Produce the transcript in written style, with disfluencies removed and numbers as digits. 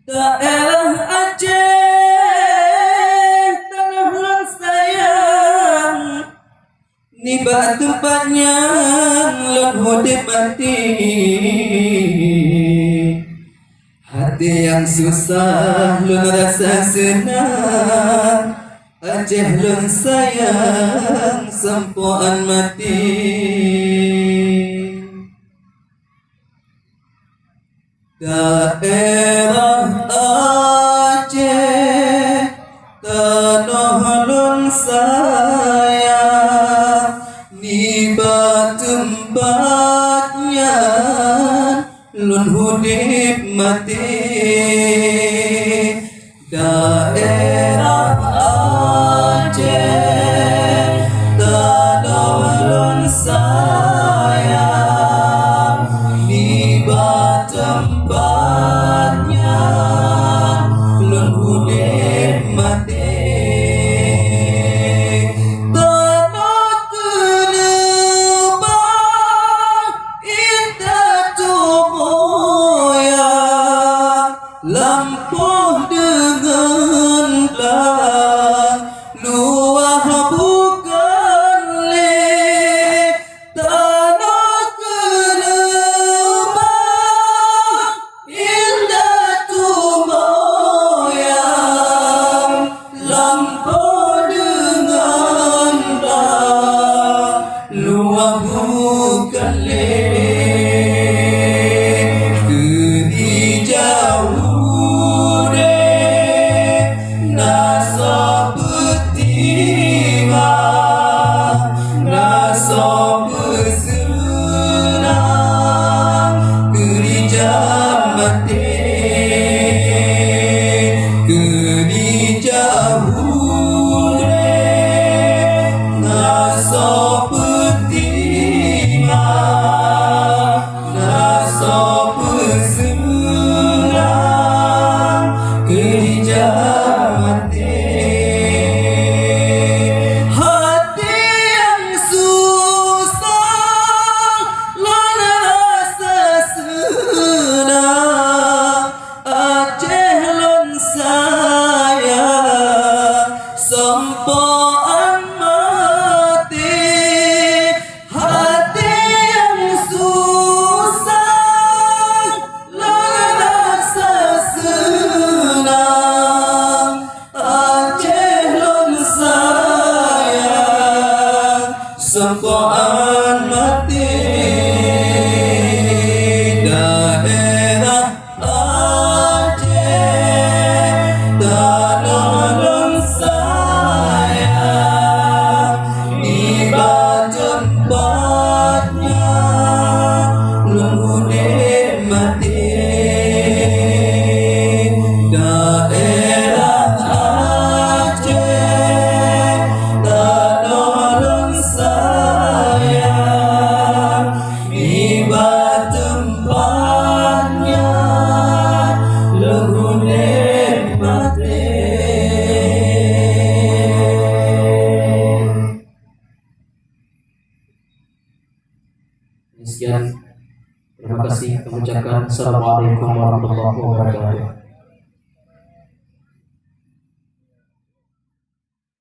Daerah Aceh, tanah lang sayang, ni tempatnya lon hodep mati. Hati yang susah lon rasa senang, Aceh lon sayang sempoan mati. Daerah Aceh, tanah lon sayang, ni tempatnya lon hudip mati. Daerah Aceh, tanah lon sayang, ni tempatnya lon hudip mati. Tanah kelebang indah tumoya, lampuh dengan belang, luah bukan leh. Tanah kelebang indah tumoya, lampuh dengan belang, luah bukan leh. Sempoan mati, hati yang susah lan rasa senang, Aceh lon sayang sempoan mati. Daerah Aceh, tanah lon tempatnya lon hudip mati. Daerah Aceh, tanah lon sayang, ibat tempatnya lon hudip mati. Sekian, terima kasih. Kami ucapkan Assalamualaikum warahmatullahi wabarakatuh.